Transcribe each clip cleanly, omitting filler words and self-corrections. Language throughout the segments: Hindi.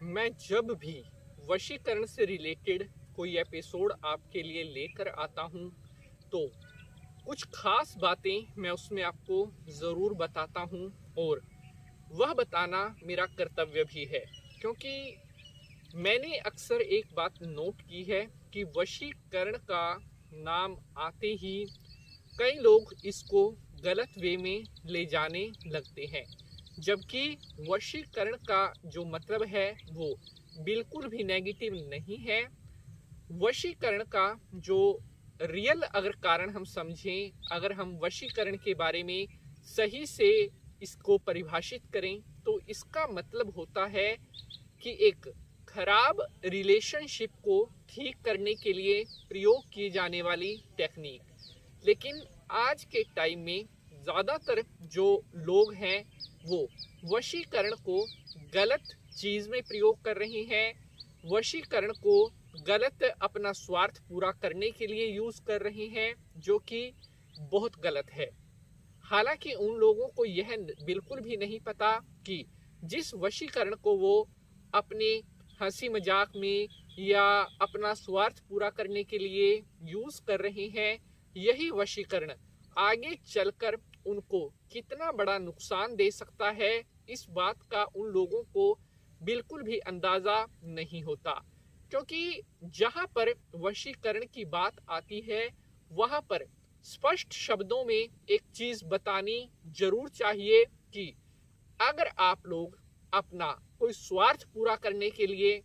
मैं जब भी वशीकरण से रिलेटेड कोई एपिसोड आपके लिए लेकर आता हूँ तो कुछ खास बातें मैं उसमें आपको ज़रूर बताता हूँ और वह बताना मेरा कर्तव्य भी है, क्योंकि मैंने अक्सर एक बात नोट की है कि वशीकरण का नाम आते ही कई लोग इसको गलत वे में ले जाने लगते हैं, जबकि वशीकरण का जो मतलब है वो बिल्कुल भी नेगेटिव नहीं है। वशीकरण का जो रियल अगर कारण हम समझें, अगर हम वशीकरण के बारे में सही से इसको परिभाषित करें तो इसका मतलब होता है कि एक खराब रिलेशनशिप को ठीक करने के लिए प्रयोग की जाने वाली टेक्निक। लेकिन आज के टाइम में ज़्यादातर जो लोग हैं वो वशीकरण को गलत चीज़ में प्रयोग कर रहे हैं, वशीकरण को गलत अपना स्वार्थ पूरा करने के लिए यूज़ कर रहे हैं, जो कि बहुत गलत है। हालांकि उन लोगों को यह बिल्कुल भी नहीं पता कि जिस वशीकरण को वो अपने हंसी मजाक में या अपना स्वार्थ पूरा करने के लिए यूज़ कर रहे हैं, यही वशीकरण आगे चलकर उनको कितना बड़ा नुकसान दे सकता है, इस बात का उन लोगों को बिल्कुल भी अंदाज़ा नहीं होता। क्योंकि जहाँ पर वशीकरण की बात आती है वहाँ पर स्पष्ट शब्दों में एक चीज़ बतानी जरूर चाहिए कि अगर आप लोग अपना कोई स्वार्थ पूरा करने के लिए,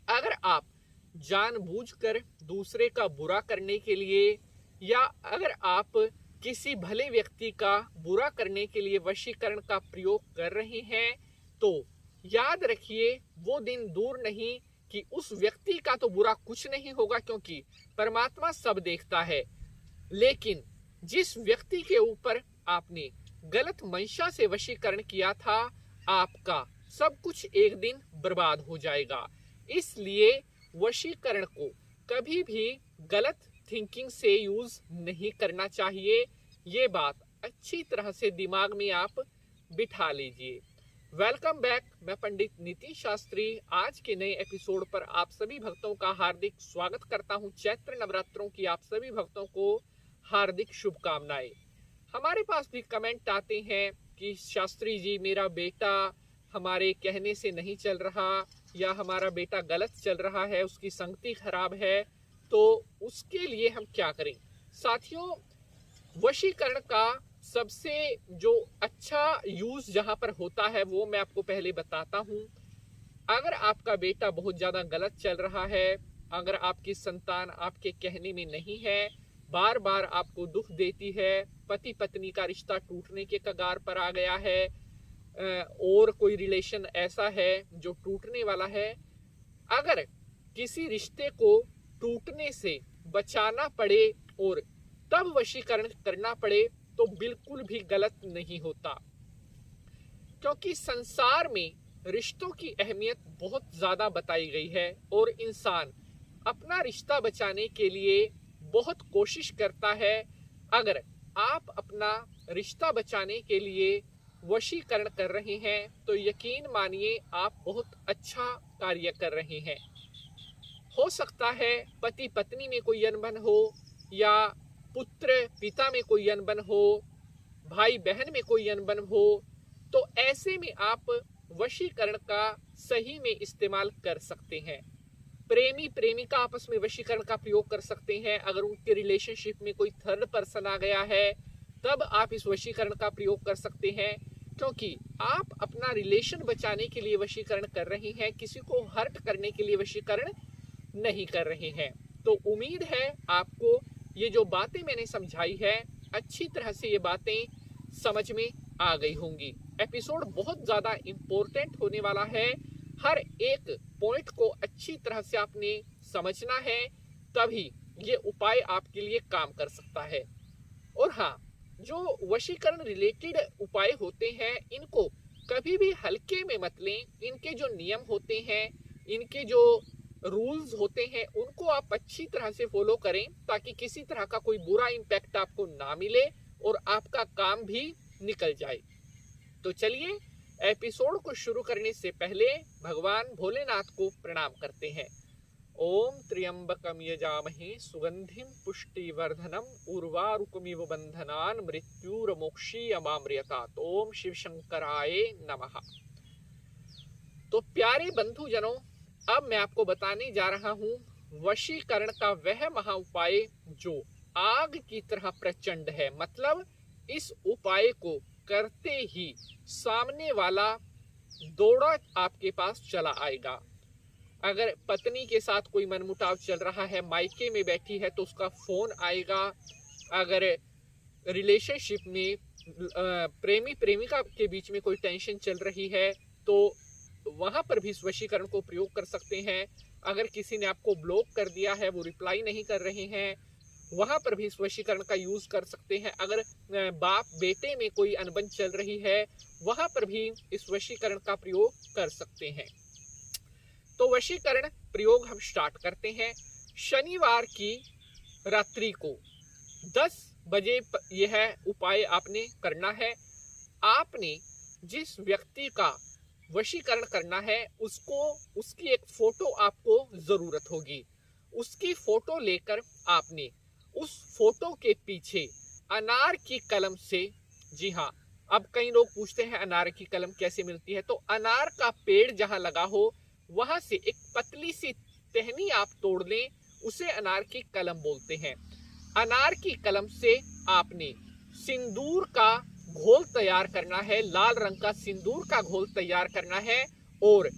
अगर आप जानबूझकर दूसरे का बुरा करने के लिए, या अगर आप किसी भले व्यक्ति का बुरा करने के लिए वशीकरण का प्रयोग कर रहे हैं, तो याद रखिए वो दिन दूर नहीं कि उस व्यक्ति का तो बुरा कुछ नहीं होगा, क्योंकि परमात्मा सब देखता है। लेकिन जिस व्यक्ति के ऊपर आपने गलत मंशा से वशीकरण किया था, आपका सब कुछ एक दिन बर्बाद हो जाएगा। इसलिए वशीकरण को कभी भी गलत थिंकिंग से यूज नहीं करना चाहिए। ये बात अच्छी तरह से दिमाग में आप बिठा लीजिए। वेलकम बैक, मैं पंडित नीतीश शास्त्री आज के नए एपिसोड पर आप सभी भक्तों का हार्दिक स्वागत करता हूं। चैत्र नवरात्रों की आप सभी भक्तों को हार्दिक शुभकामनाएं। हमारे पास भी कमेंट आते हैं कि शास्त्री जी मेरा बेटा हमारे कहने से नहीं चल रहा, या हमारा बेटा गलत चल रहा है, उसकी संगति खराब है, तो उसके लिए हम क्या करें। साथियों, वशीकरण का सबसे जो अच्छा यूज जहां पर होता है वो मैं आपको पहले बताता हूं। अगर आपका बेटा बहुत ज्यादा गलत चल रहा है, अगर आपकी संतान आपके कहने में नहीं है, बार बार आपको दुख देती है, पति पत्नी का रिश्ता टूटने के कगार पर आ गया है, और कोई रिलेशन ऐसा है जो टूटने वाला है, अगर किसी रिश्ते को टूटने से बचाना पड़े और तब वशीकरण करना पड़े तो बिल्कुल भी गलत नहीं होता। क्योंकि संसार में रिश्तों की अहमियत बहुत ज्यादा बताई गई है और इंसान अपना रिश्ता बचाने के लिए बहुत कोशिश करता है। अगर आप अपना रिश्ता बचाने के लिए वशीकरण कर रहे हैं तो यकीन मानिए आप बहुत अच्छा कार्य कर रहे हैं। हो सकता है पति पत्नी में कोई अनबन हो, या पुत्र पिता में कोई अनबन हो, भाई बहन में कोई अनबन हो, तो ऐसे में आप वशीकरण का सही में इस्तेमाल कर सकते हैं। प्रेमी प्रेमिका आपस में वशीकरण का प्रयोग कर सकते हैं। अगर उनके रिलेशनशिप में कोई थर्ड पर्सन आ गया है तब आप इस वशीकरण का प्रयोग कर सकते हैं, क्योंकि आप अपना रिलेशन बचाने के लिए वशीकरण कर रहे हैं, किसी को हर्ट करने के लिए वशीकरण नहीं कर रहे हैं। तो उम्मीद है आपको ये जो बातें मैंने समझाई है अच्छी तरह से ये बातें समझ में आ गई होंगी। एपिसोड बहुत ज़्यादा इम्पोर्टेंट होने वाला है, हर एक पॉइंट को अच्छी तरह से आपने समझना है, तभी ये उपाय आपके लिए काम कर सकता है। और हाँ, जो वशीकरण रिलेटेड उपाय होते हैं इनको कभी भी हल्के में मत लें। इनके जो नियम होते हैं, इनके जो रूल्स होते हैं, उनको आप अच्छी तरह से फॉलो करें ताकि किसी तरह का कोई बुरा इम्पैक्ट आपको ना मिले और आपका काम भी निकल जाए। तो चलिए एपिसोड को शुरू करने से पहले भगवान भोलेनाथ को प्रणाम करते हैं। ओम त्र्यंबकम यजामहे सुगंधिम पुष्टिवर्धनम उर्वारुकमिव बंधनान मृत्युर्मोक्षीयमामृतात्। ओम शिव शंकराय नमः। तो प्यारे बंधुजनों, अब मैं आपको बताने जा रहा हूं वशीकरण का वह महा उपाय जो आग की तरह प्रचंड है। मतलब इस उपाय को करते ही सामने वाला दौड़ा आपके पास चला आएगा। अगर पत्नी के साथ कोई मनमुटाव चल रहा है, मायके में बैठी है, तो उसका फोन आएगा। अगर रिलेशनशिप में प्रेमी प्रेमिका के बीच में कोई टेंशन चल रही है तो वहां पर भी वशीकरण को प्रयोग कर सकते हैं। अगर किसी ने आपको ब्लॉक कर दिया है, वो रिप्लाई नहीं कर रहे हैं, वहां पर भी वशीकरण का यूज कर सकते हैं। अगर बाप बेटे में कोई अनबन चल रही है, वहां पर भी इस वशीकरण का प्रयोग कर सकते हैं। तो वशीकरण प्रयोग हम स्टार्ट करते हैं। शनिवार की रात्रि को 10 बजे यह उपाय आपने करना है। आपने जिस व्यक्ति का वशीकरण करना है उसकी एक फोटो आपको जरूरत होगी। उसकी फोटो लेकर आपने उस फोटो के पीछे अनार की कलम से, जी हाँ, अब कई लोग पूछते हैं अनार की कलम कैसे मिलती है, तो अनार का पेड़ जहां लगा हो वहां से एक पतली सी टहनी आप तोड़ लें, उसे अनार की कलम बोलते हैं। अनार की कलम से आपने सिंदूर का घोल तैयार करना है, लाल रंग का सिंदूर का घोल तैयार करना है और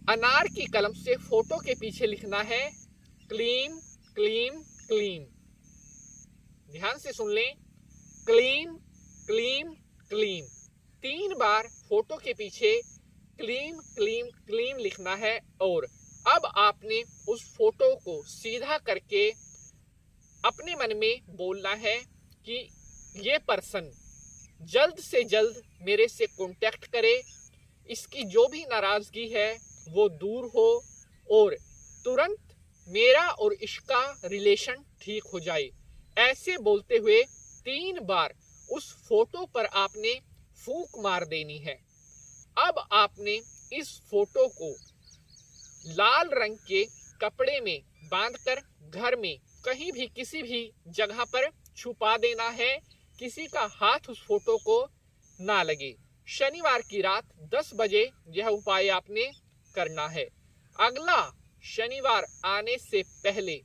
अनार की कलम से फोटो के पीछे लिखना है क्लीम क्लीम क्लीम। ध्यान से सुन लें, क्लीम क्लीम क्लीम। 3 बार फोटो के पीछे क्लीम क्लीम क्लीम लिखना है और अब आपने उस फोटो को सीधा करके अपने मन में बोलना है कि ये पर्सन जल्द से जल्द मेरे से कांटेक्ट करे, इसकी जो भी नाराजगी है वो दूर हो और तुरंत मेरा और इसका रिलेशन ठीक हो जाए। ऐसे बोलते हुए 3 बार उस फोटो पर आपने फूंक मार देनी है। अब आपने इस फोटो को लाल रंग के कपड़े में बांधकर घर में कहीं भी किसी भी जगह पर छुपा देना है। किसी का हाथ उस फोटो को ना लगे। शनिवार की रात 10 बजे यह उपाय आपने करना है। अगला शनिवार आने से पहले,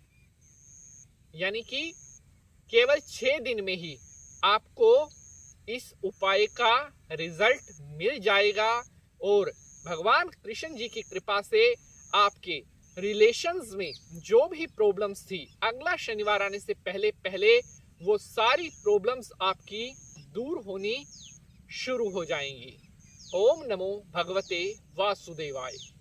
यानी कि केवल 6 दिन में ही आपको इस उपाय का रिजल्ट मिल जाएगा और भगवान कृष्ण जी की कृपा से आपके रिलेशंस में जो भी प्रॉब्लम्स थी, अगला शनिवार आने से पहले पहले वो सारी प्रॉब्लम्स आपकी दूर होनी शुरू हो जाएंगी। ओम नमो भगवते वासुदेवाय।